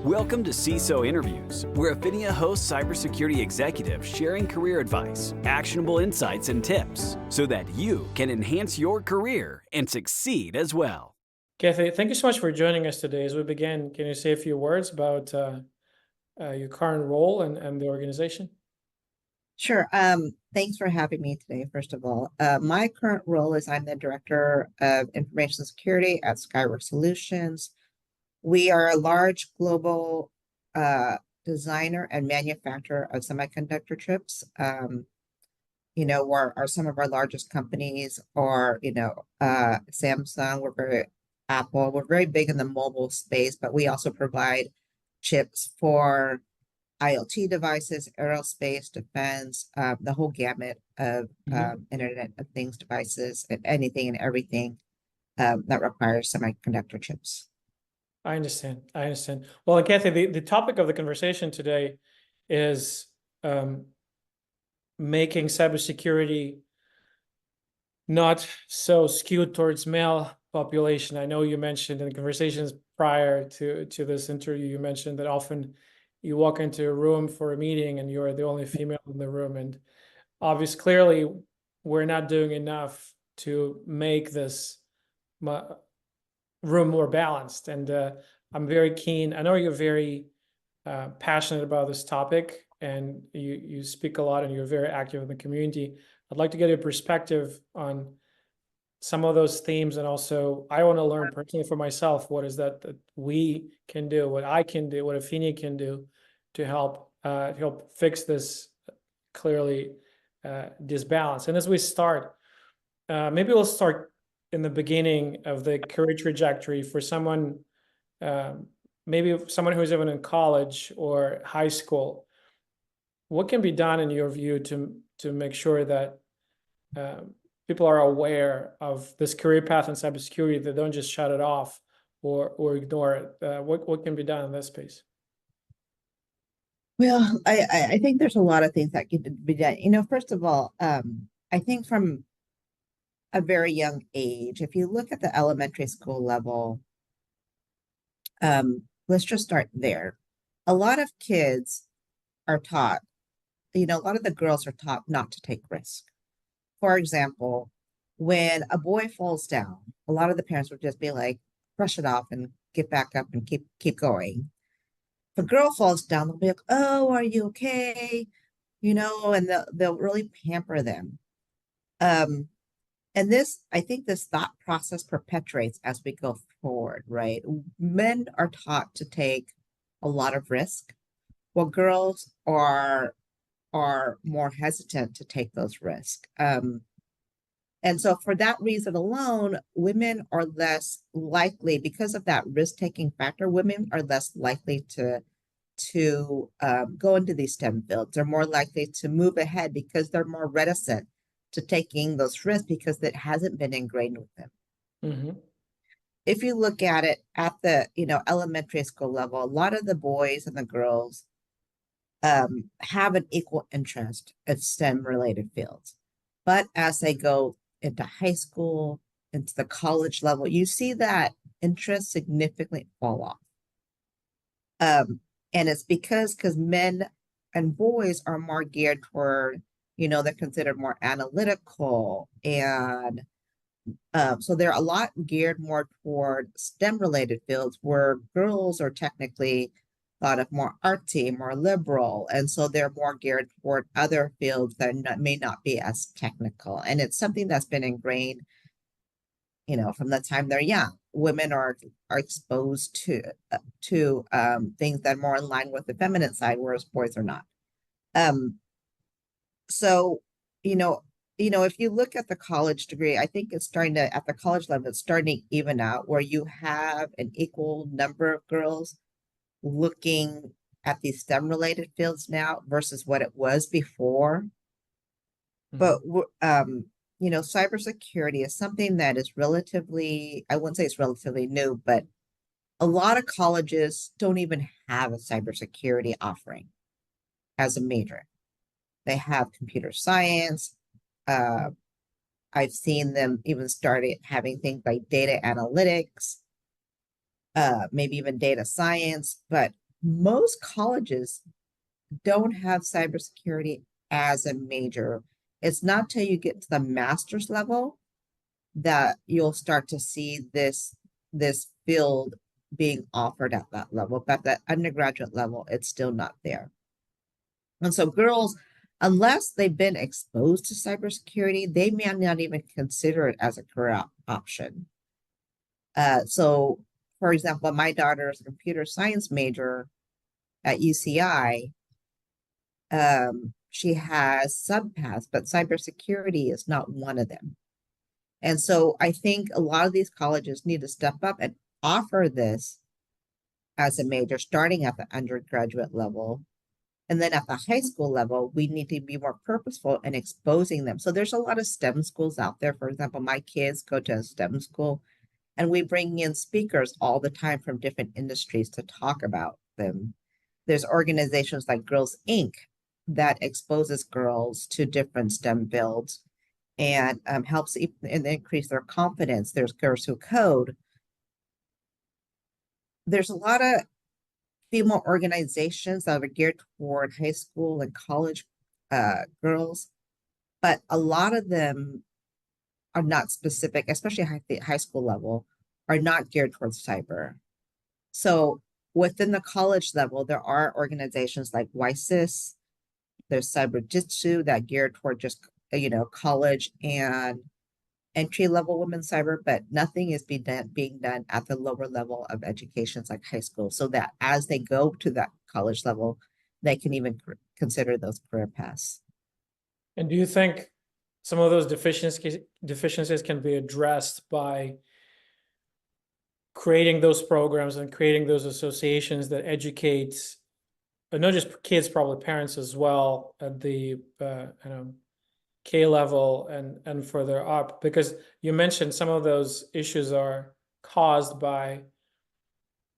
Welcome to CISO Interviews, where Affinia hosts cybersecurity executives sharing career advice, actionable insights, and tips so that you can enhance your career and succeed as well. Kathy, thank you so much for joining us today. As we begin, can you say a few words about your current role and the organization? Sure. Thanks for having me today, first of all. My current role is I'm the Director of Information Security at Skyworks Solutions. We are a large global designer and manufacturer of semiconductor chips. Where some of our largest companies are, Samsung, Apple. We're very big in the mobile space, but we also provide chips for IoT devices, aerospace, defense, the whole gamut of Internet of Things devices, and anything and everything that requires semiconductor chips. I understand. Well, and Kathy, the topic of the conversation today is making cybersecurity not so skewed towards male population. I know you mentioned in conversations prior to this interview, you mentioned that often you walk into a room for a meeting and you're the only female in the room. And obviously, clearly, we're not doing enough to make this room more balanced. And I'm very keen. I know you're very passionate about this topic, and you speak a lot and you're very active in the community. I'd like to get your perspective on some of those themes, and also I want to learn personally for myself what is that we can do, what I can do, what Affinia can do to help fix this clearly disbalance. And as we start, maybe we'll start in the beginning of the career trajectory for someone, maybe someone who's even in college or high school. What can be done in your view to make sure that people are aware of this career path in cybersecurity? They don't just shut it off or ignore it. What can be done in this space? Well, I think there's a lot of things that can be done. First of all, I think from a very young age, if you look at the elementary school level, let's just start there. A lot of kids are taught, a lot of the girls are taught not to take risk. For example, when a boy falls down, a lot of the parents would just be like, brush it off and get back up and keep going. If a girl falls down, they'll be like, oh, are you okay? And they'll really pamper them. And I think this thought process perpetuates as we go forward, right? Men are taught to take a lot of risk, while girls are more hesitant to take those risks. And so for that reason alone, women are less likely, because of that risk-taking factor, women are less likely to go into these STEM fields. They're more likely to move ahead because they're more reticent to taking those risks because it hasn't been ingrained with them. Mm-hmm. If you look at it at the elementary school level, a lot of the boys and the girls have an equal interest in STEM-related fields. But as they go into high school, into the college level, you see that interest significantly fall off. And it's because men and boys are more geared toward, they're considered more analytical. And so they're a lot geared more toward STEM-related fields, where girls are technically thought of more artsy, more liberal. And so they're more geared toward other fields that may not be as technical. And it's something that's been ingrained, from the time they're young. Women are exposed to things that are more in line with the feminine side, whereas boys are not. So, if you look at the college degree, I think it's starting to, at the college level, it's starting to even out, where you have an equal number of girls looking at these STEM-related fields now versus what it was before. Mm-hmm. But cybersecurity is something that is relatively, I wouldn't say it's relatively new, but a lot of colleges don't even have a cybersecurity offering as a major. They have computer science. I've seen them even started having things like data analytics, maybe even data science, but most colleges don't have cybersecurity as a major. It's not till you get to the master's level that you'll start to see this field being offered at that level. But at that undergraduate level, it's still not there. And so girls, unless they've been exposed to cybersecurity, they may not even consider it as a career option. So, for example, my daughter is a computer science major at UCI. She has subpaths, but cybersecurity is not one of them. And so I think a lot of these colleges need to step up and offer this as a major, starting at the undergraduate level. And then at the high school level, we need to be more purposeful in exposing them. So there's a lot of STEM schools out there. For example, my kids go to a STEM school, and we bring in speakers all the time from different industries to talk about them. There's organizations like Girls Inc. that exposes girls to different STEM fields and helps increase their confidence. There's Girls Who Code. There's a lot of female organizations that are geared toward high school and college girls, but a lot of them are not specific, especially at the high school level, are not geared towards cyber. So within the college level, there are organizations like YSIS, there's Cyber Jitsu that geared toward just, college and entry level women's cyber, but nothing is being done at the lower level of educations like high school, so that as they go to that college level, they can even consider those career paths. And do you think some of those deficiencies can be addressed by creating those programs and creating those associations that educate not just kids, probably parents as well, at the K level and further up? Because you mentioned some of those issues are caused by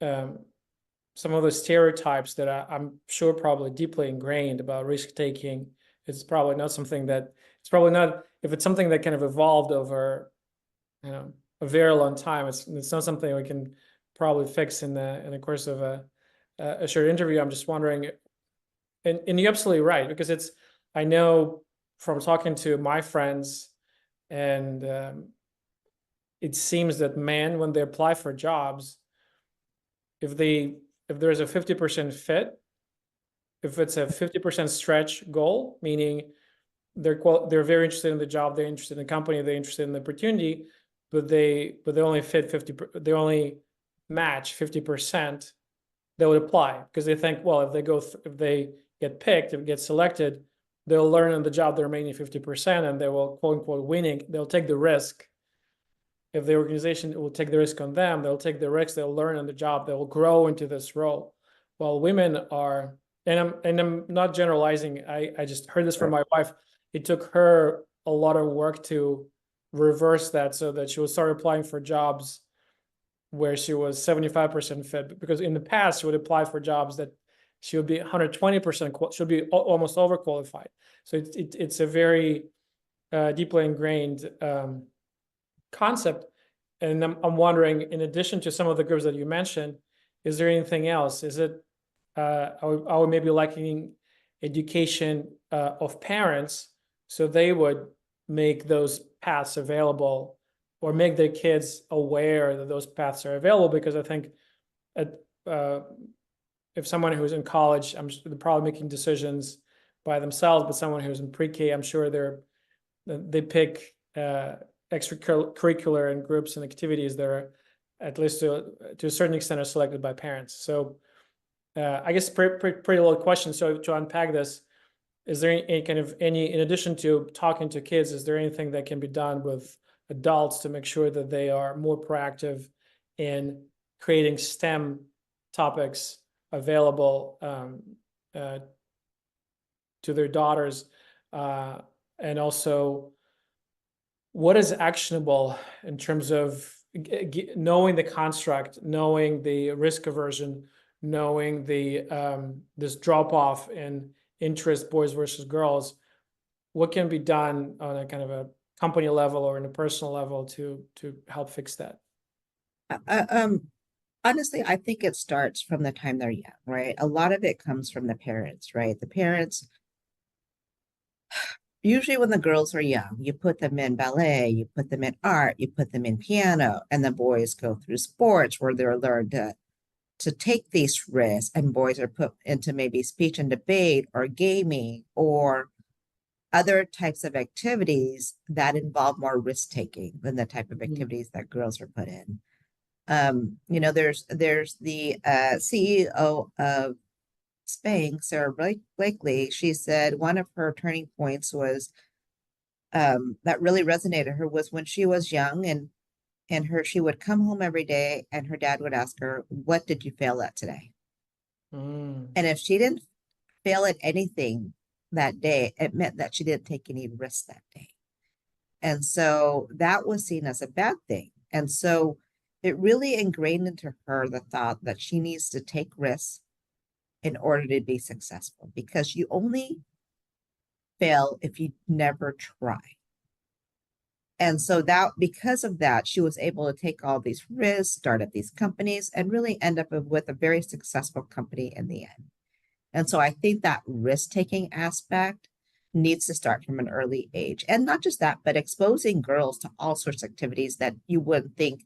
some of the stereotypes that I'm sure probably deeply ingrained about risk taking. It's probably not something that if it's something that kind of evolved over a very long time, it's not something we can probably fix in the course of a short interview. I'm just wondering, and you're absolutely right, because I know from talking to my friends, and it seems that men, when they apply for jobs, if there's a 50% fit, if it's a 50% stretch goal, meaning they're very interested in the job, they're interested in the company, they're interested in the opportunity, but they only fit 50%, they only match 50%, they would apply because they think, well, if they get picked, if they get selected, they'll learn on the job the remaining 50%, and they will, quote unquote, winning. They'll take the risk. If the organization will take the risk on them, they'll take the risk. They'll learn on the job. They will grow into this role. While women are, and I'm not generalizing. I just heard this from my wife. It took her a lot of work to reverse that, so that she would start applying for jobs where she was 75% fit. Because in the past, she would apply for jobs that she would be 120%, she'll be almost overqualified. So it's a very deeply ingrained concept. And I'm wondering, in addition to some of the groups that you mentioned, is there anything else? Is it, are we maybe lacking education of parents, so they would make those paths available, or make their kids aware that those paths are available? Because I think if someone who's in college, they're probably making decisions by themselves, but someone who's in pre-K, I'm sure they pick extracurricular and groups and activities that are, at least to a certain extent, are selected by parents. So I guess pretty low question. So to unpack this, is there any, in addition to talking to kids, is there anything that can be done with adults to make sure that they are more proactive in creating STEM topics available to their daughters? And also, what is actionable in terms of knowing the construct, knowing the risk aversion, knowing the this drop off in interest, boys versus girls? What can be done on a kind of a company level or in a personal level to help fix that? honestly, I think it starts from the time they're young, right? A lot of it comes from the parents, right? The parents, usually when the girls are young, you put them in ballet, you put them in art, you put them in piano, and the boys go through sports where they're learned to take these risks, and boys are put into maybe speech and debate or gaming or other types of activities that involve more risk taking than the type of activities that girls are put in. There's the CEO of Spank, Sarah Blakely. She said one of her turning points was that really resonated her was when she was young, and she would come home every day and her dad would ask her, "What did you fail at today?" Mm. And if she didn't fail at anything that day, it meant that she didn't take any risks that day. And so that was seen as a bad thing. And so it really ingrained into her the thought that she needs to take risks in order to be successful, because you only fail if you never try. And so that because of that, she was able to take all these risks, start up these companies, and really end up with a very successful company in the end. And so I think that risk-taking aspect needs to start from an early age. And not just that, but exposing girls to all sorts of activities that you wouldn't think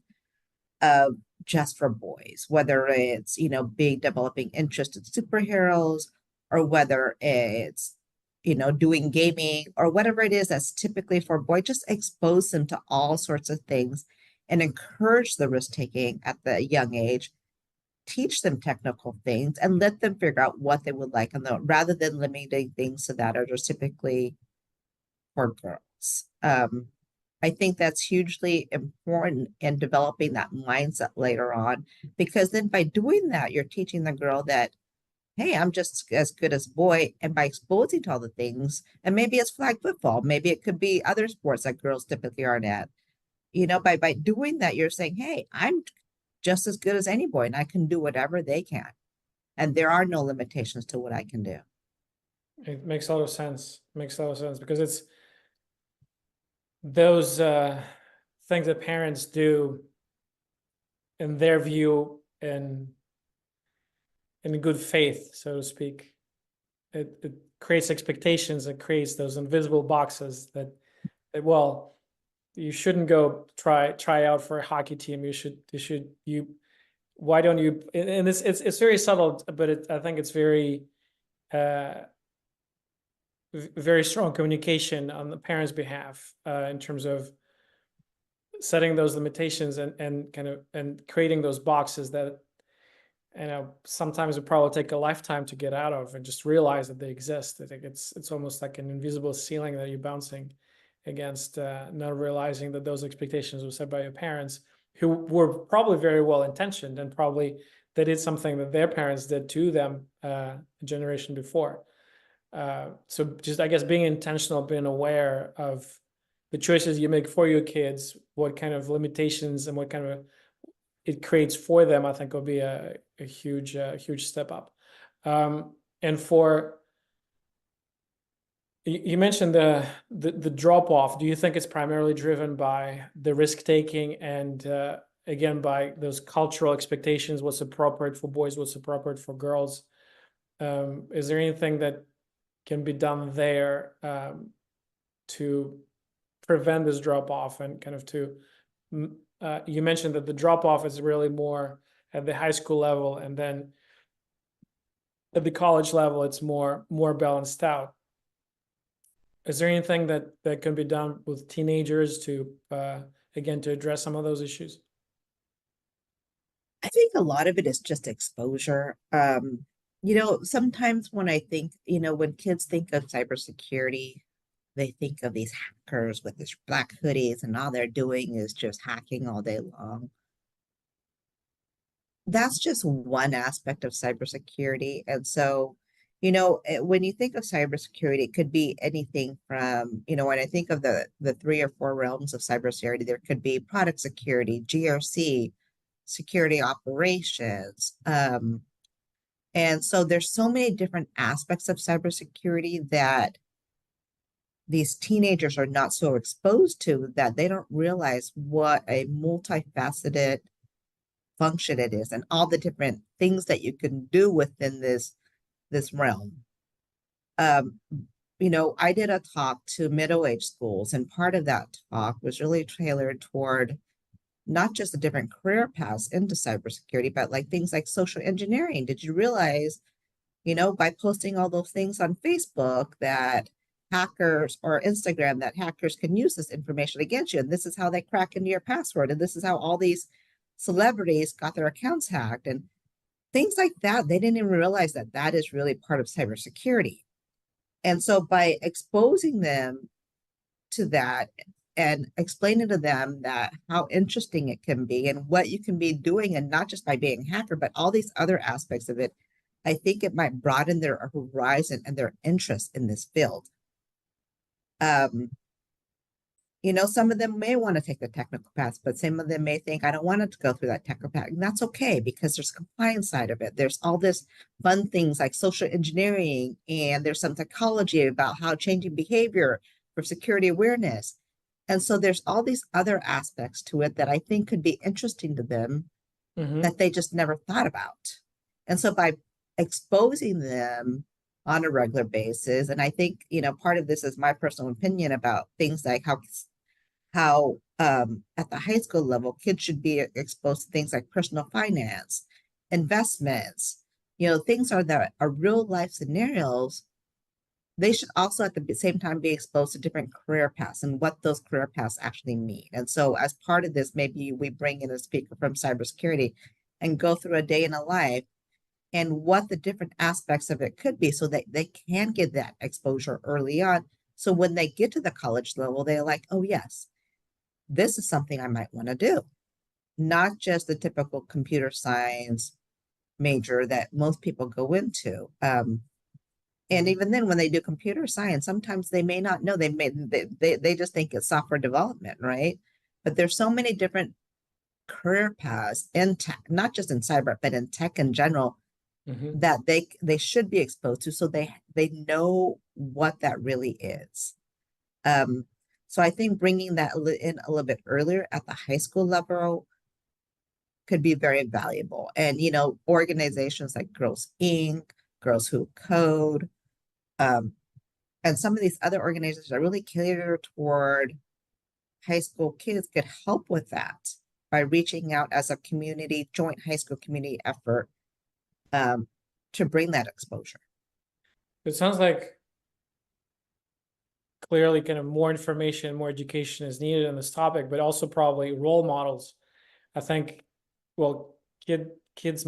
of just for boys, whether it's, big developing interest in superheroes, or whether it's, doing gaming, or whatever it is that's typically for boys. Just expose them to all sorts of things and encourage the risk-taking at the young age. Teach them technical things and let them figure out what they would like, and rather than limiting things to that are just typically for girls. I think that's hugely important in developing that mindset later on, because then by doing that, you're teaching the girl that, hey, I'm just as good as boy. And by exposing to all the things, and maybe it's flag football, maybe it could be other sports that girls typically aren't at. By doing that, you're saying, hey, I'm just as good as any boy and I can do whatever they can. And there are no limitations to what I can do. It makes a lot of sense. Makes a lot of sense because it's those things that parents do in their view in good faith, so to speak. It creates expectations. It creates those invisible boxes that well, you shouldn't go try out for a hockey team. Why don't you? And it's very subtle, but I think it's very very strong communication on the parents' behalf in terms of setting those limitations and kind of and creating those boxes that sometimes it probably take a lifetime to get out of and just realize that they exist. I think it's almost like an invisible ceiling that you're bouncing against, not realizing that those expectations were set by your parents, who were probably very well intentioned and probably they did something that their parents did to them a generation before. So just, I guess, being intentional, being aware of the choices you make for your kids, what kind of limitations and what kind of it creates for them, I think will be a huge step up. And for you mentioned the drop off. Do you think it's primarily driven by the risk taking and again by those cultural expectations? What's appropriate for boys? What's appropriate for girls? Is there anything that can be done there to prevent this drop off and kind of to you mentioned that the drop off is really more at the high school level, and then at the college level it's more balanced out. Is there anything that can be done with teenagers to again to address some of those issues? I think a lot of it is just exposure. Sometimes when I think, when kids think of cybersecurity, they think of these hackers with these black hoodies and all they're doing is just hacking all day long. That's just one aspect of cybersecurity. And so, when you think of cybersecurity, it could be anything from, when I think of the 3 or 4 realms of cybersecurity, there could be product security, GRC, security operations. And so there's so many different aspects of cybersecurity that these teenagers are not so exposed to, that they don't realize what a multifaceted function it is and all the different things that you can do within this realm. I did a talk to middle-aged schools, and part of that talk was really tailored toward not just the different career paths into cybersecurity, but like things like social engineering. Did you realize, by posting all those things on Facebook that hackers or Instagram, that hackers can use this information against you? And this is how they crack into your password. And this is how all these celebrities got their accounts hacked and things like that. They didn't even realize that that is really part of cybersecurity. And so by exposing them to that and explaining to them that how interesting it can be and what you can be doing, and not just by being a hacker, but all these other aspects of it, I think it might broaden their horizon and their interest in this field. Some of them may want to take the technical path, but some of them may think, I don't want to go through that technical path. And that's okay, because there's compliance side of it. There's all this fun things like social engineering, and there's some psychology about how changing behavior for security awareness. And so there's all these other aspects to it that I think could be interesting to them that they just never thought about. And so by exposing them on a regular basis, and I think, part of this is my personal opinion about things like how at the high school level, kids should be exposed to things like personal finance, investments, things that are real life scenarios. They should also at the same time be exposed to different career paths and what those career paths actually mean. And so as part of this, maybe we bring in a speaker from cybersecurity and go through a day in a life and what the different aspects of it could be, so that they can get that exposure early on. So when they get to the college level, they're like, oh yes, this is something I might want to do. Not just the typical computer science major that most people go into. And even then, when they do computer science, sometimes they may not know. They just think it's software development, right? But there's so many different career paths in tech, not just in cyber, but in tech in general, that they should be exposed to, so they know what that really is. So I think bringing that in a little bit earlier at the high school level could be very valuable. And organizations like Girls Inc., Girls Who Code, and some of these other organizations that really cater toward high school kids could help with that by reaching out as a community, joint high school community effort, to bring that exposure. It sounds like clearly kind of more information, more education is needed on this topic, but also probably role models. I think, kids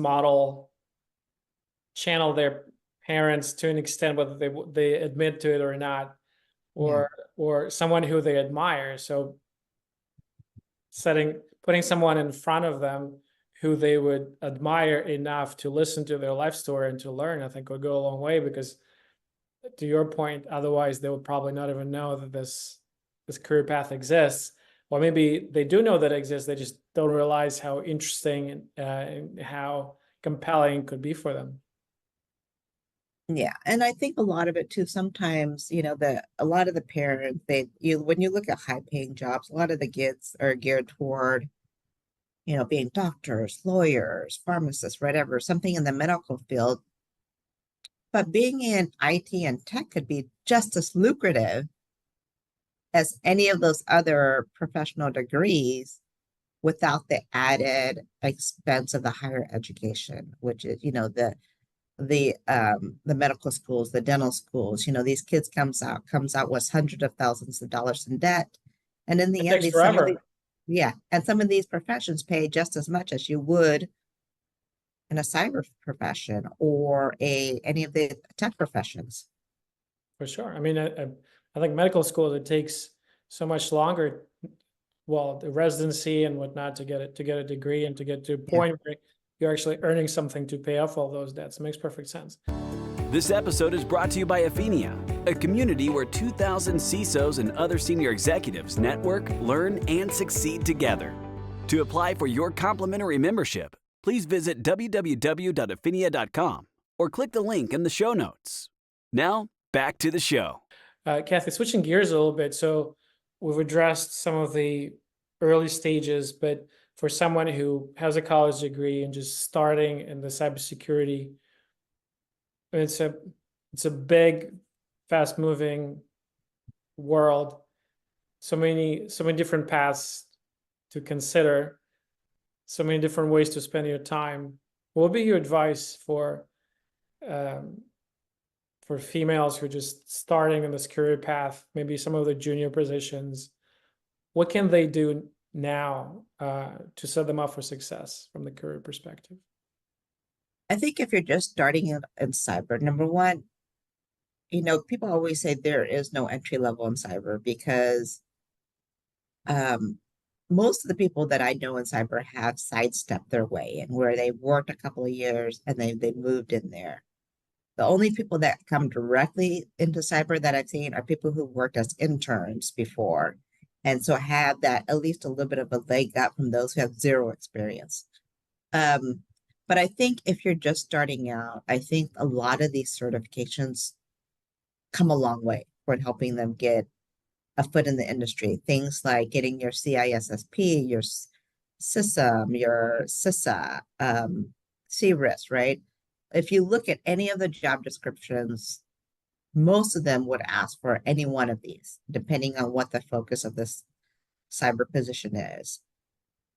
channel their parents to an extent, whether they admit to it or not, or someone who they admire. So putting someone in front of them who they would admire enough to listen to their life story and to learn, I think would go a long way, because to your point, otherwise they would probably not even know that this career path exists. Or maybe they do know that it exists, they just don't realize how interesting and how compelling it could be for them. Yeah, and I think a lot of it too, sometimes, a lot of the parents, when you look at high-paying jobs, a lot of the kids are geared toward, being doctors, lawyers, pharmacists, whatever, something in the medical field. But being in IT and tech could be just as lucrative as any of those other professional degrees without the added expense of the higher education, which is, the medical schools, the dental schools. These kids comes out with hundreds of thousands of dollars in debt, and in the end, some of these professions pay just as much as you would in a cyber profession or any of the tech professions. For sure. I mean, I think medical school, it takes so much longer, the residency and whatnot, to get a degree and to get to a point where you're actually earning something to pay off all those debts. It makes perfect sense. This episode is brought to you by Athenia, a community where 2,000 CISOs and other senior executives network, learn, and succeed together. To apply for your complimentary membership, please visit www.athenia.com or click the link in the show notes. Now, back to the show. Kathy, switching gears a little bit. So we've addressed some of the early stages, but for someone who has a college degree and just starting in the cybersecurity, it's a big, fast moving world. So many different paths to consider, so many different ways to spend your time. What would be your advice for females who are just starting in this career path, maybe some of the junior positions? What can they do now to set them up for success from the career perspective? I think if you're just starting in cyber, number one, people always say there is no entry level in cyber because most of the people that I know in cyber have sidestepped their way and where they worked a couple of years and they moved in there. The only people that come directly into cyber that I've seen are people who worked as interns before. And so have that at least a little bit of a leg up from those who have zero experience. But I think if you're just starting out, I think a lot of these certifications come a long way toward helping them get a foot in the industry. Things like getting your CISSP, your CISM, your CISA, CRIS, right? If you look at any of the job descriptions, most of them would ask for any one of these, depending on what the focus of this cyber position is.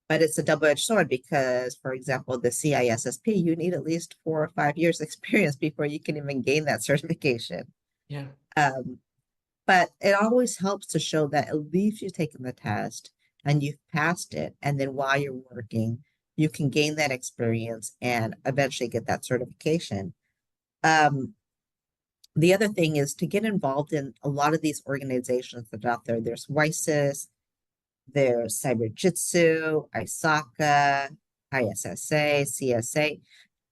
But it's a double-edged sword because, for example, the CISSP, you need at least 4 or 5 years experience before you can even gain that certification. Yeah. But it always helps to show that at least you've taken the test and you've passed it. And then while you're working, you can gain that experience and eventually get that certification. The other thing is to get involved in a lot of these organizations that are out there. There's WISIS, there's Cyberjitsu, ISACA, ISSA, CSA.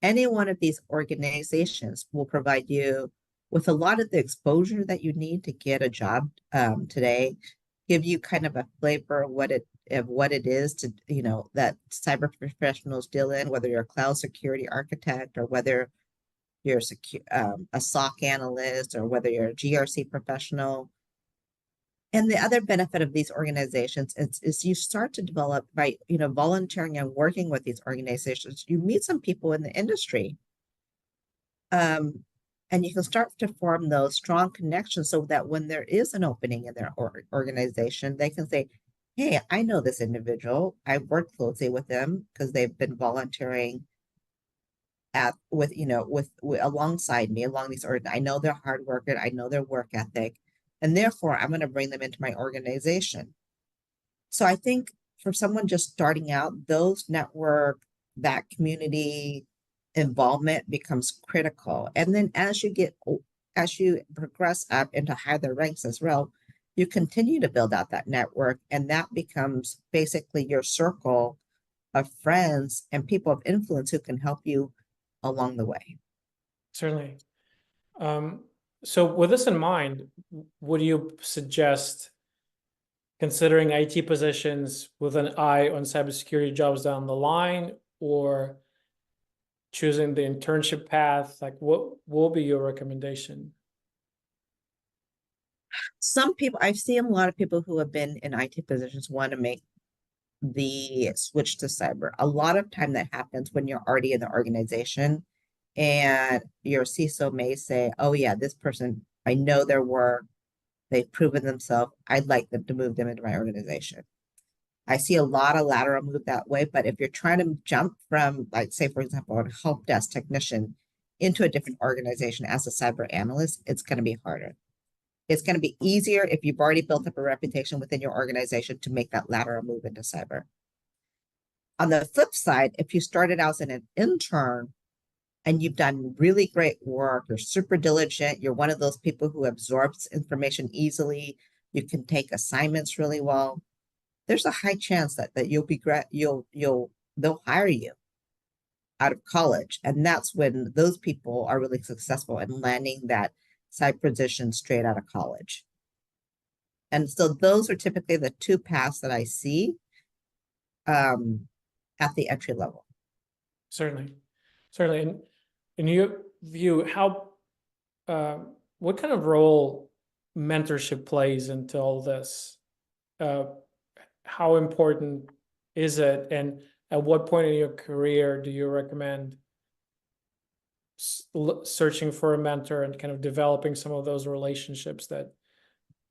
Any one of these organizations will provide you with a lot of the exposure that you need to get a job today, give you kind of a flavor of what it is to, that cyber professionals deal in, whether you're a cloud security architect or whether you're a SOC analyst or whether you're a GRC professional. And the other benefit of these organizations is you start to develop by, volunteering and working with these organizations. You meet some people in the industry. And you can start to form those strong connections so that when there is an opening in their organization, they can say, hey, I know this individual. I've worked closely with them because they've been volunteering alongside me along these I know they're hard worker. I know their work ethic. And therefore, I'm going to bring them into my organization. So I think for someone just starting out, those network, that community involvement becomes critical. And then as you progress up into higher ranks as well, you continue to build out that network, and that becomes basically your circle of friends and people of influence who can help you along the way. Certainly. So with this in mind, would you suggest considering IT positions with an eye on cybersecurity jobs down the line, or choosing the internship path? Like, what will be your recommendation? Some people, I've seen a lot of people who have been in IT positions want to make the switch to cyber. A lot of time that happens when you're already in the organization and your CISO may say, oh yeah, this person, I know their work, they've proven themselves, I'd like them to move them into my organization. I see a lot of lateral move that way, but if you're trying to jump from, like, say, for example, a help desk technician into a different organization as a cyber analyst, it's going to be harder. It's going to be easier if you've already built up a reputation within your organization to make that lateral move into cyber. On the flip side, if you started out as an intern and you've done really great work, you're super diligent, you're one of those people who absorbs information easily, you can take assignments really well, there's a high chance that they'll hire you out of college. And that's when those people are really successful in landing that side position straight out of college. And so those are typically the two paths that I see at the entry level. Certainly. And in your view, what kind of role mentorship plays into all this? How important is it? And at what point in your career do you recommend searching for a mentor and kind of developing some of those relationships that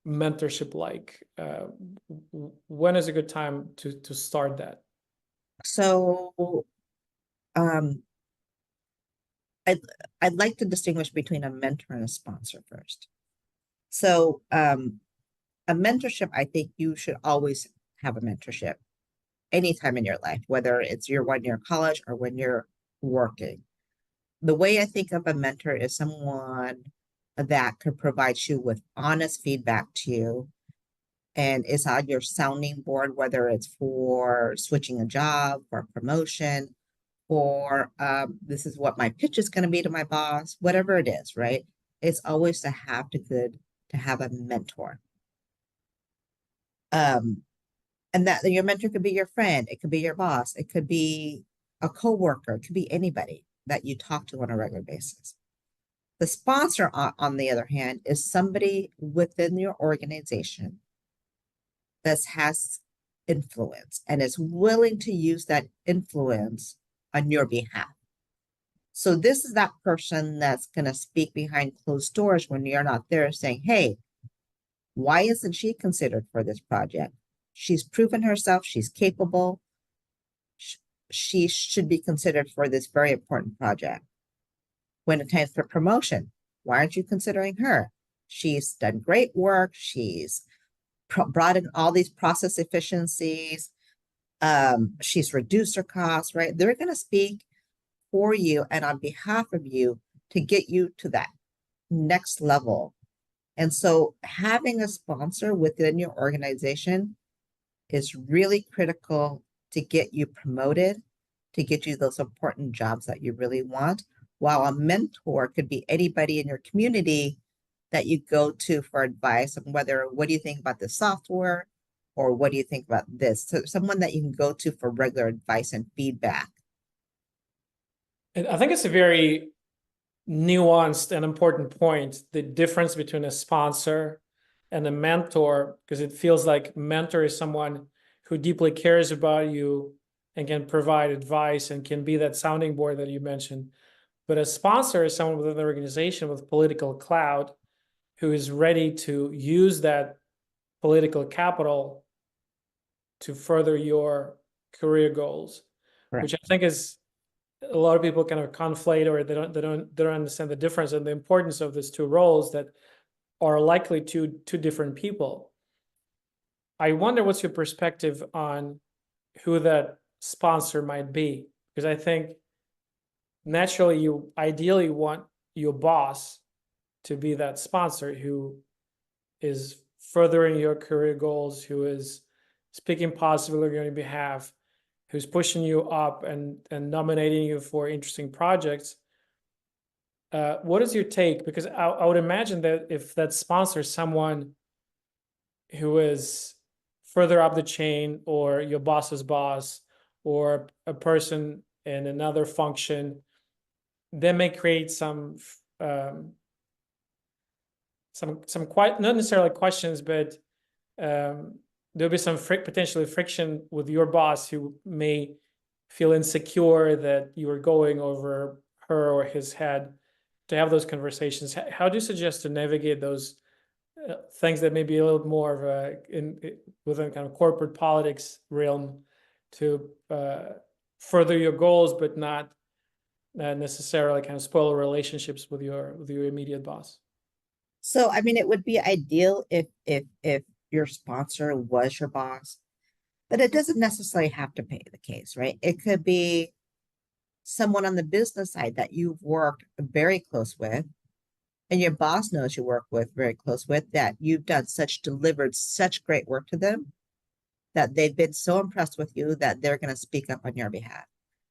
mentorship like? When is a good time to start that? So um, I'd like to distinguish between a mentor and a sponsor first. So a mentorship, I think you should always have a mentorship anytime in your life, whether it's your 1 year college or when you're working. The way I think of a mentor is someone that could provide you with honest feedback to you and is on your sounding board, whether it's for switching a job, for promotion, or this is what my pitch is going to be to my boss, whatever it is, right? It's always to have a mentor. And that your mentor could be your friend, it could be your boss, it could be a coworker, it could be anybody that you talk to on a regular basis. The sponsor, on the other hand, is somebody within your organization that has influence and is willing to use that influence on your behalf. So this is that person that's going to speak behind closed doors when you're not there, saying, hey, why isn't she considered for this project? She's proven herself, she's capable. She should be considered for this very important project. When it comes for promotion, why aren't you considering her? She's done great work. She's brought in all these process efficiencies. She's reduced her costs, right? They're going to speak for you and on behalf of you to get you to that next level. And so having a sponsor within your organization is really critical to get you promoted, to get you those important jobs that you really want. While a mentor could be anybody in your community that you go to for advice on whether, what do you think about this software? Or what do you think about this? So someone that you can go to for regular advice and feedback. And I think it's a very nuanced and important point, the difference between a sponsor and a mentor, because it feels like mentor is someone who deeply cares about you and can provide advice and can be that sounding board that you mentioned. But a sponsor is someone within the organization with political clout who is ready to use that political capital to further your career goals, Correct. which I think is a lot of people kind of conflate, or they don't understand the difference and the importance of these two roles that are likely two different people. I wonder what's your perspective on who that sponsor might be, because I think naturally you ideally want your boss to be that sponsor who is furthering your career goals, who is speaking positively on your behalf, who's pushing you up and nominating you for interesting projects. What is your take? Because I would imagine that if that sponsor is someone who is further up the chain, or your boss's boss, or a person in another function, that may create some quite not necessarily questions, but there'll be some potentially friction with your boss who may feel insecure that you are going over her or his head. To have those conversations, how do you suggest to navigate those things that may be a little more of a within kind of corporate politics realm to further your goals, but not necessarily kind of spoil relationships with your immediate boss? So, I mean, it would be ideal if your sponsor was your boss, but it doesn't necessarily have to be the case, right? It could be someone on the business side that you've worked very close with, and your boss knows you work with very close with, that you've delivered such great work to them that they've been so impressed with you that they're going to speak up on your behalf.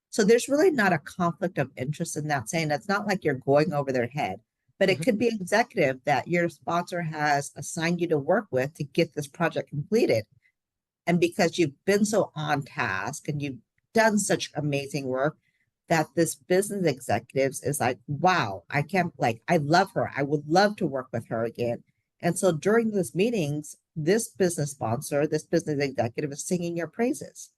So there's really not a conflict of interest in that saying. It's not like you're going over their head, but it could be an executive that your sponsor has assigned you to work with to get this project completed. And because you've been so on task and you've done such amazing work, that this business executives is like, wow, I love her. I would love to work with her again. And so during those meetings, this business sponsor, this business executive is singing your praises.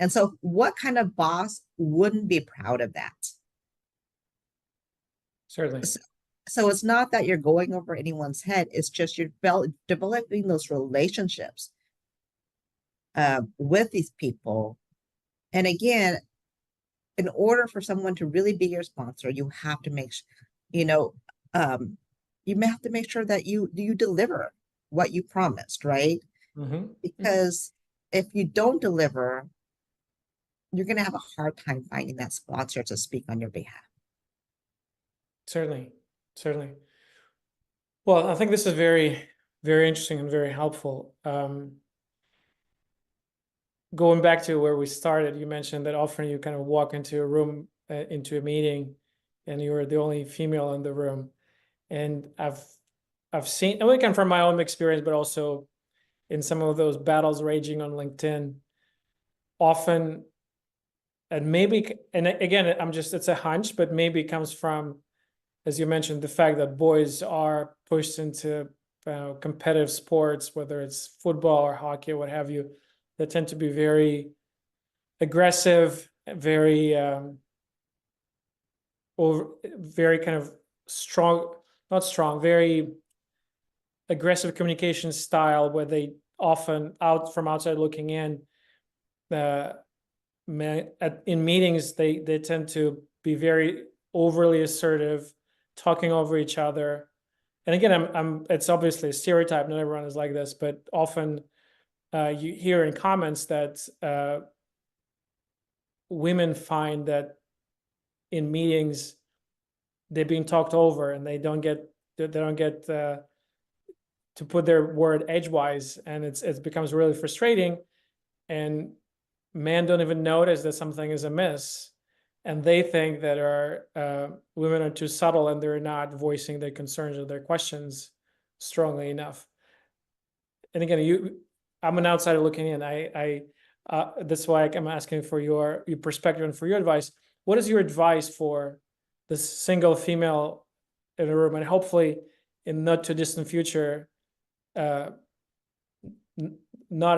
And so what kind of boss wouldn't be proud of that? Certainly. So it's not that you're going over anyone's head. It's just you're developing those relationships with these people. And again, in order for someone to really be your sponsor, you have to make, you know, you may have to make sure that you deliver what you promised, right? Because if you don't deliver, you're going to have a hard time finding that sponsor to speak on your behalf. Certainly, certainly. Well, I think this is very, very interesting and very helpful. Going back to where we started, you mentioned that often you kind of walk into a room, into a meeting, and you're the only female in the room. And I've seen, and again from my own experience, but also in some of those battles raging on LinkedIn, often, and maybe, and again, it's a hunch, but maybe it comes from, as you mentioned, the fact that boys are pushed into competitive sports, whether it's football or hockey or what have you, that tend to be very aggressive, very very kind of strong, not strong, very aggressive communication style, where they often from outside looking in, in meetings, they tend to be very overly assertive, talking over each other. And again, it's obviously a stereotype, not everyone is like this, but often you hear in comments that women find that in meetings they're being talked over and they don't get to put their word edgewise, and it becomes really frustrating, and men don't even notice that something is amiss, and they think that women are too subtle and they're not voicing their concerns or their questions strongly enough. And again, I'm an outsider looking in. That's why I'm asking for your perspective and for your advice. What is your advice for the single female in a room, and hopefully in not too distant future, not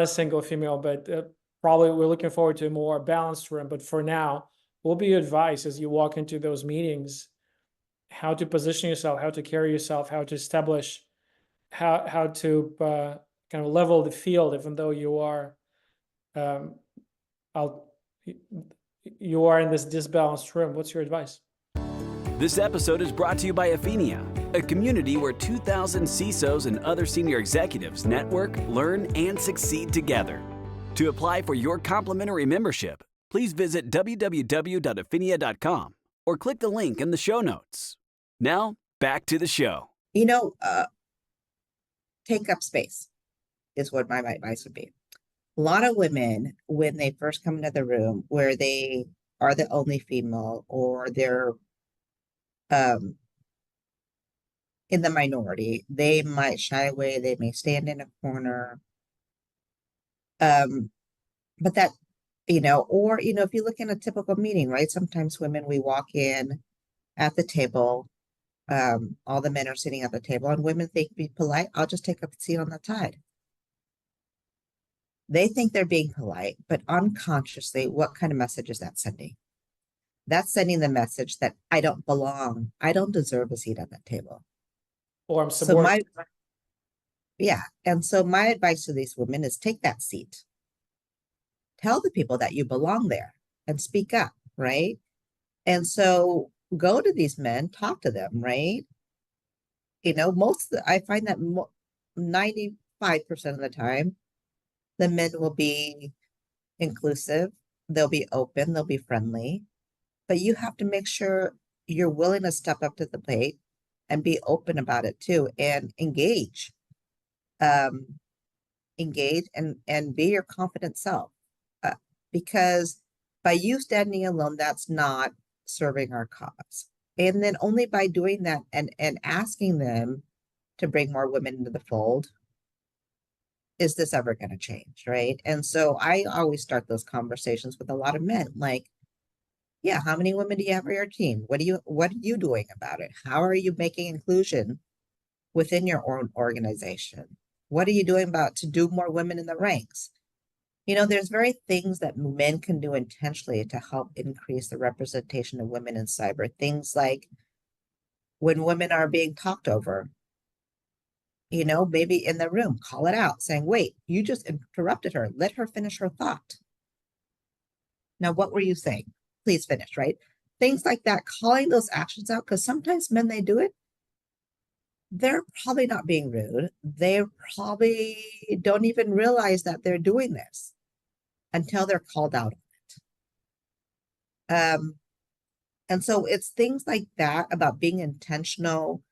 a single female, but probably we're looking forward to a more balanced room. But for now, what will be your advice as you walk into those meetings? How to position yourself, how to carry yourself, how to establish, how to kind of level the field, even though you are you are in this disbalanced room. What's your advice? This episode is brought to you by Afinia, a community where 2,000 CISOs and other senior executives network, learn, and succeed together. To apply for your complimentary membership, please visit www.afinia.com or click the link in the show notes. Now, back to the show. Take up space is what my advice would be. A lot of women, when they first come into the room, where they are the only female or they're in the minority, they might shy away, they may stand in a corner. But that, or, if you look in a typical meeting, right? Sometimes women, we walk in at the table, all the men are sitting at the table, and women think, be polite, I'll just take a seat on the side. They think they're being polite, but unconsciously, what kind of message is that sending? That's sending the message that I don't belong. I don't deserve a seat at that table. Or I'm subordinate. And so my advice to these women is take that seat. Tell the people that you belong there and speak up, right? And so go to these men, talk to them, right? I find that 95% of the time, the men will be inclusive, they'll be open, they'll be friendly, but you have to make sure you're willing to step up to the plate and be open about it too, and engage and be your confident self, because by you standing alone, that's not serving our cause. And then only by doing that and asking them to bring more women into the fold is this ever going to change, right? And so I always start those conversations with a lot of men, like, yeah, how many women do you have on your team? What are you doing about it? How are you making inclusion within your own organization? What are you doing to do more women in the ranks? You know, there's very things that men can do intentionally to help increase the representation of women in cyber. Things like when women are being talked over, you know, maybe in the room, call it out, saying, wait, you just interrupted her. Let her finish her thought. Now, what were you saying? Please finish, right? Things like that, calling those actions out, because sometimes men, they do it. They're probably not being rude. They probably don't even realize that they're doing this until they're called out on it. And so it's things like that about being intentional,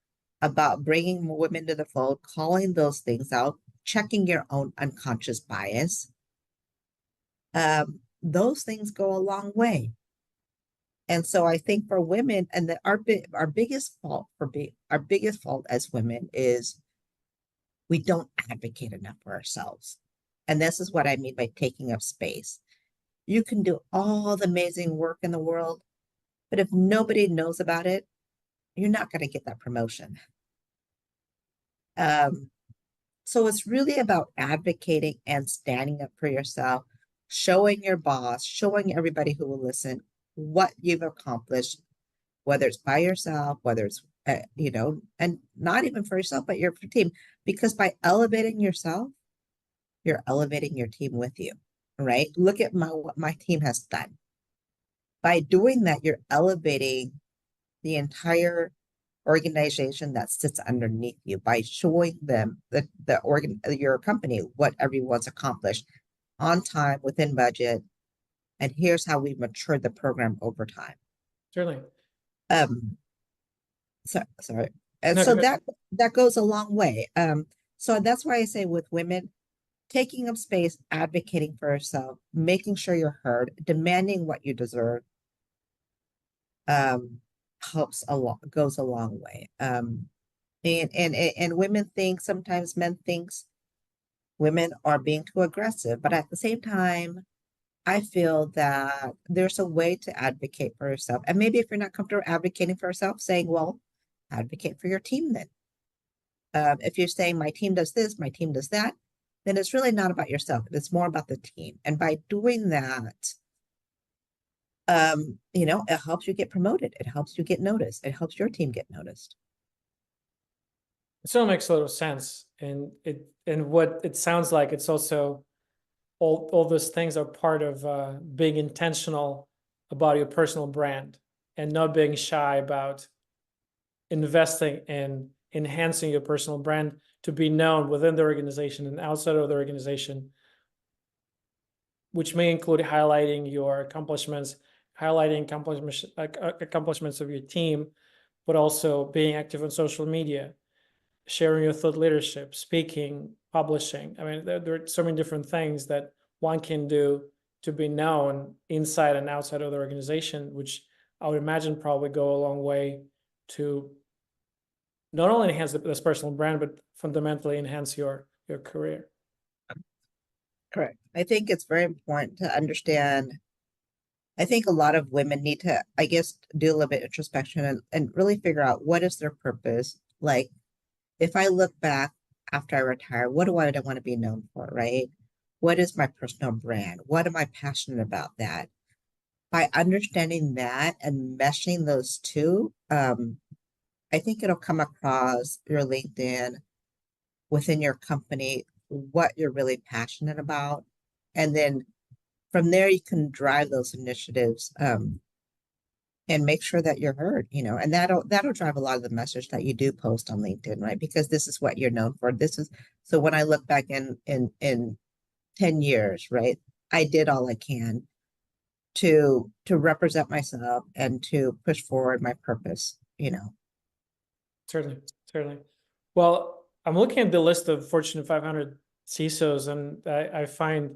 about bringing more women to the fold, calling those things out, checking your own unconscious bias. Those things go a long way. And so I think for women, and our biggest fault as women is we don't advocate enough for ourselves. And this is what I mean by taking up space. You can do all the amazing work in the world, but if nobody knows about it, you're not going to get that promotion. So it's really about advocating and standing up for yourself, showing your boss, showing everybody who will listen what you've accomplished, whether it's by yourself, whether it's, you know, and not even for yourself, but your team. Because by elevating yourself, you're elevating your team with you, right? Look at what my team has done. By doing that, you're elevating the entire organization that sits underneath you by showing them your company what everyone's accomplished on time, within budget, and here's how we've matured the program over time. Certainly. Sorry. And No, so that goes a long way. So that's why I say with women, taking up space, advocating for yourself, making sure you're heard, demanding what you deserve, goes a long way. And women think, sometimes men thinks women are being too aggressive, but at the same time, I feel that there's a way to advocate for yourself. And maybe if you're not comfortable advocating for yourself, saying, well, advocate for your team then. If you're saying my team does this, my team does that, then it's really not about yourself. It's more about the team. And by doing that, you know, it helps you get promoted. It helps you get noticed. It helps your team get noticed. it still makes a lot of sense. And what it sounds like, it's also all those things are part of being intentional about your personal brand and not being shy about investing in enhancing your personal brand to be known within the organization and outside of the organization, which may include highlighting your accomplishments, highlighting accomplishments of your team, but also being active on social media, sharing your thought leadership, speaking, publishing. I mean, there are so many different things that one can do to be known inside and outside of the organization, which I would imagine probably go a long way to not only enhance this personal brand, but fundamentally enhance your career. Correct. I think it's very important to understand. I think a lot of women need to, I guess, do a little bit of introspection and really figure out what is their purpose. Like, if I look back after I retire, what do I want to be known for, right? What is my personal brand? What am I passionate about that? By understanding that and meshing those two, I think it'll come across your LinkedIn, within your company, what you're really passionate about. And then from there, you can drive those initiatives and make sure that you're heard, you know, and that'll drive a lot of the message that you do post on LinkedIn, right? Because this is what you're known for. So when I look back in 10 years, right, I did all I can to represent myself and to push forward my purpose, you know. Certainly. Well, I'm looking at the list of Fortune 500 CISOs, and I find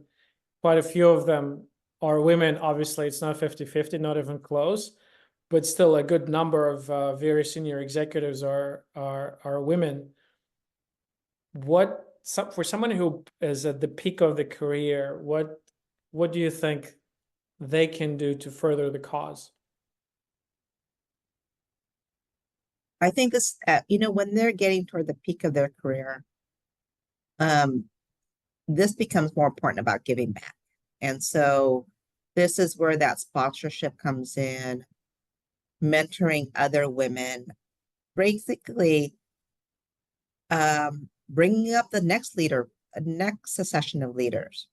quite a few of them are women. Obviously, it's not 50-50, not even close, but still a good number of very senior executives are women. For someone who is at the peak of the career, what do you think they can do to further the cause? I think this, you know, when they're getting toward the peak of their career, this becomes more important about giving back. And so this is where that sponsorship comes in, mentoring other women, basically bringing up the next leader, next succession of leaders.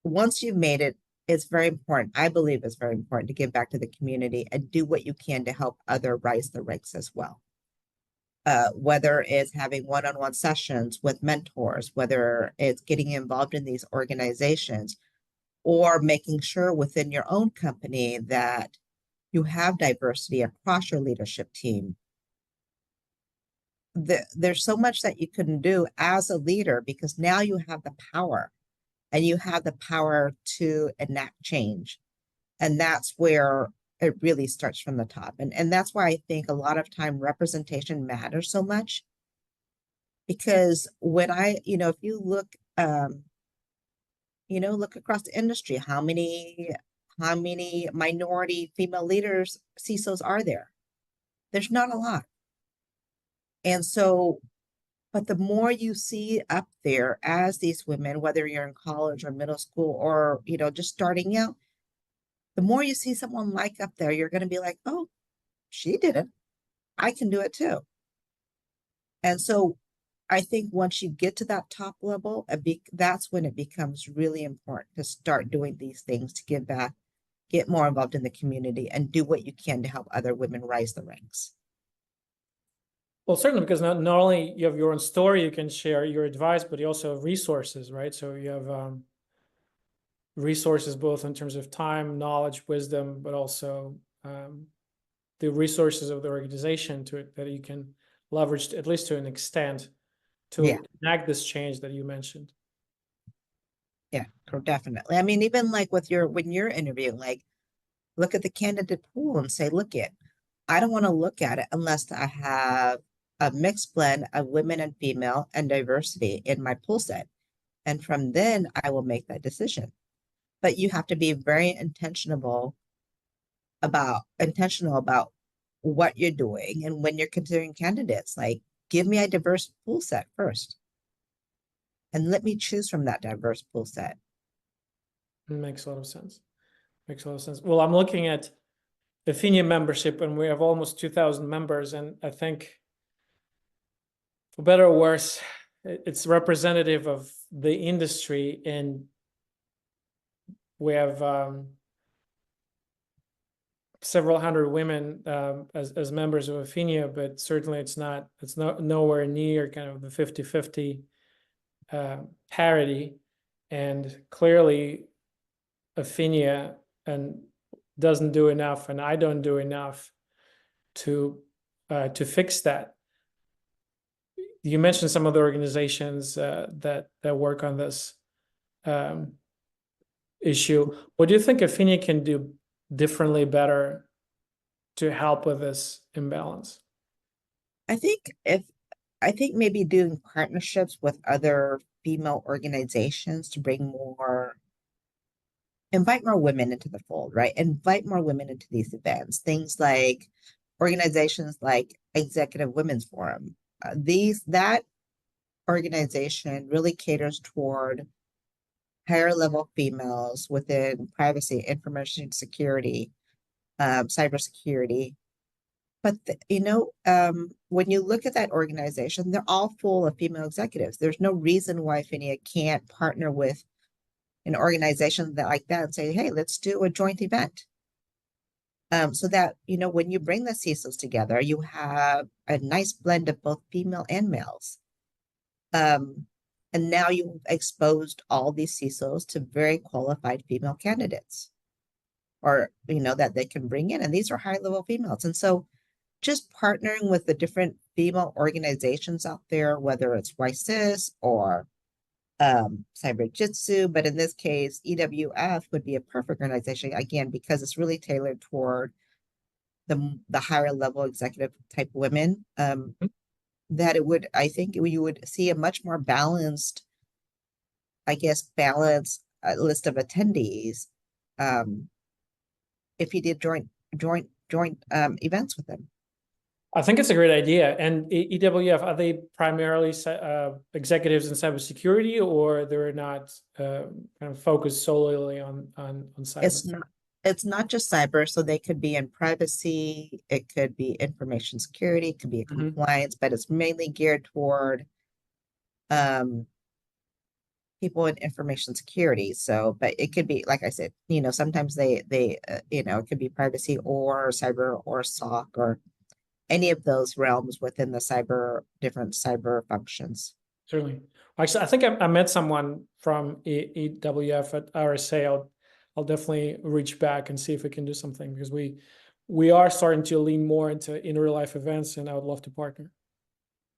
Once you've made it, it's very important. I believe it's very important to give back to the community and do what you can to help other rise the ranks as well. Whether it's having one-on-one sessions with mentors, whether it's getting involved in these organizations, or making sure within your own company that you have diversity across your leadership team. There's so much that you can do as a leader because now you have the power and you have the power to enact change. And that's where it really starts from the top. And that's why I think a lot of time representation matters so much. Because when if you look, look across the industry, how many minority female leaders, CISOs are there? There's not a lot. And so, but the more you see up there as these women, whether you're in college or middle school or, just starting out, the more you see someone like up there, you're going to be like, oh, she did it. I can do it too. And so I think once you get to that top level, that's when it becomes really important to start doing these things to give back, get more involved in the community, and do what you can to help other women rise the ranks. Well, certainly, because not only you have your own story, you can share your advice, but you also have resources, right? So you have resources both in terms of time, knowledge, wisdom, but also the resources of the organization that you can leverage, at least to an extent, to enact this change that you mentioned. Yeah, definitely. I mean, even like when you're interviewing, like look at the candidate pool and say, I don't want to look at it unless I have a mixed blend of women and female and diversity in my pool set. And from then I will make that decision. But you have to be very intentional about what you're doing. And when you're considering candidates, like give me a diverse pool set first. And let me choose from that diverse pool set. It makes a lot of sense. Makes a lot of sense. Well, I'm looking at Athenia membership and we have almost 2,000 members. And I think for better or worse, it's representative of the industry, and we have several hundred women as members of Athenia, but certainly it's not nowhere near kind of the 50-50 parity. And clearly Athenia doesn't do enough, and I don't do enough to fix that. You mentioned some of the organizations that work on this issue. What do you think Athenia can do differently, better to help with this imbalance? I think maybe doing partnerships with other female organizations to invite more women into the fold, right? Invite more women into these events. Things like organizations like Executive Women's Forum. That organization really caters toward higher level females within privacy, information security, cybersecurity. But when you look at that organization, they're all full of female executives. There's no reason why Athenia can't partner with an organization like that and say, hey, let's do a joint event. So that, when you bring the CISOs together, you have a nice blend of both female and males. And now you've exposed all these CISOs to very qualified female candidates, or, that they can bring in. And these are high-level females. And so just partnering with the different female organizations out there, whether it's YSIS or Cyber but in this case, EWF would be a perfect organization, again, because it's really tailored toward the higher level executive type women, that I think you would see a much more balanced list of attendees if you did joint events with them. I think it's a great idea. And EWF, are they primarily executives in cybersecurity, or they're not kind of focused solely on cyber? It's not just cyber, so they could be in privacy, it could be information security, it could be compliance, but it's mainly geared toward people in information security. So, but it could be, like I said, sometimes they it could be privacy or cyber or SOC or any of those realms within the different cyber functions. Certainly. Actually, I think I met someone from EWF at RSA. I'll definitely reach back and see if we can do something, because we are starting to lean more into in real life events, and I would love to partner.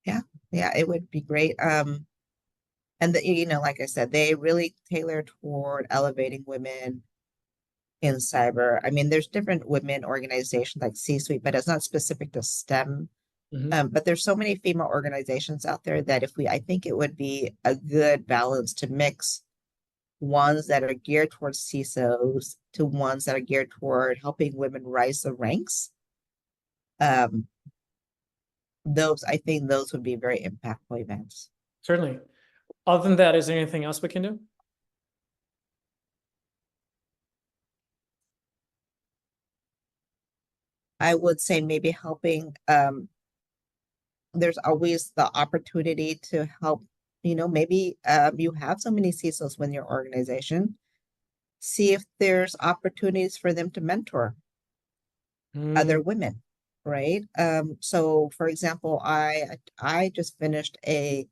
Yeah, it would be great. And like I said, they really tailor toward elevating women in cyber. I mean, there's different women organizations like C-suite, but it's not specific to STEM. But there's so many female organizations out there that I think it would be a good balance to mix ones that are geared towards CISOs to ones that are geared toward helping women rise the ranks. I think those would be very impactful events. Certainly. Other than that, is there anything else we can do? I would say maybe helping, there's always the opportunity to help, maybe you have so many CISOs within your organization. See if there's opportunities for them to mentor other women, right? So for example, I just finished a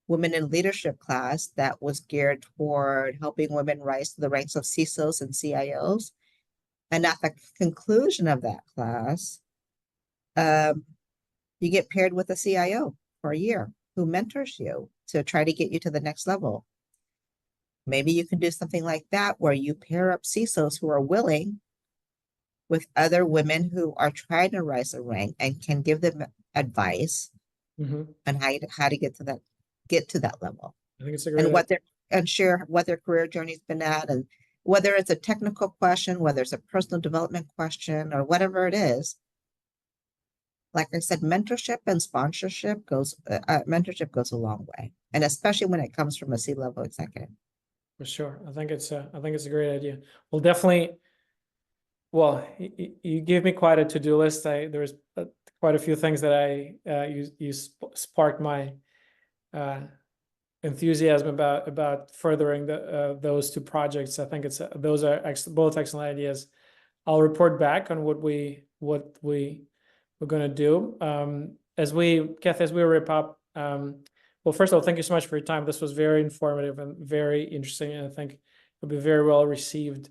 women in leadership class that was geared toward helping women rise to the ranks of CISOs and CIOs. And at the conclusion of that class, you get paired with a CIO for a year who mentors you to try to get you to the next level. Maybe you can do something like that where you pair up CISOs who are willing with other women who are trying to rise a rank and can give them advice on how to get to that level. I think it's a great and share what their career journey's been at, and whether it's a technical question, whether it's a personal development question, or whatever it is. Like I said, mentorship and sponsorship goes a long way, and especially when it comes from a C-level executive. For sure. I think it's a great idea. Well, definitely. Well, you gave me quite a to-do list. There's quite a few things that you sparked my enthusiasm about furthering those two projects. I think those are both excellent ideas. I'll report back on what we're going to do. Kathy, as we wrap up, well, first of all, thank you so much for your time. This was very informative and very interesting, and I think it'll be very well received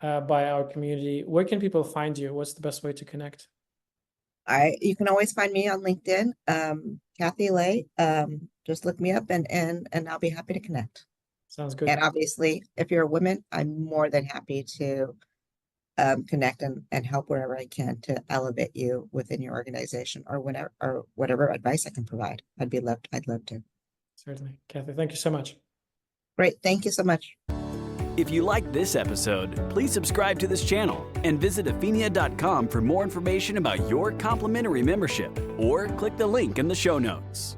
by our community. Where can people find you? What's the best way to connect? You can always find me on LinkedIn, Kathy Lay. Just look me up and I'll be happy to connect. Sounds good. And obviously, if you're a woman, I'm more than happy to connect and help wherever I can to elevate you within your organization or whatever advice I can provide. I'd love to. Certainly. Kathy, thank you so much. Great. Thank you so much. If you liked this episode, please subscribe to this channel and visit Afinia.com for more information about your complimentary membership, or click the link in the show notes.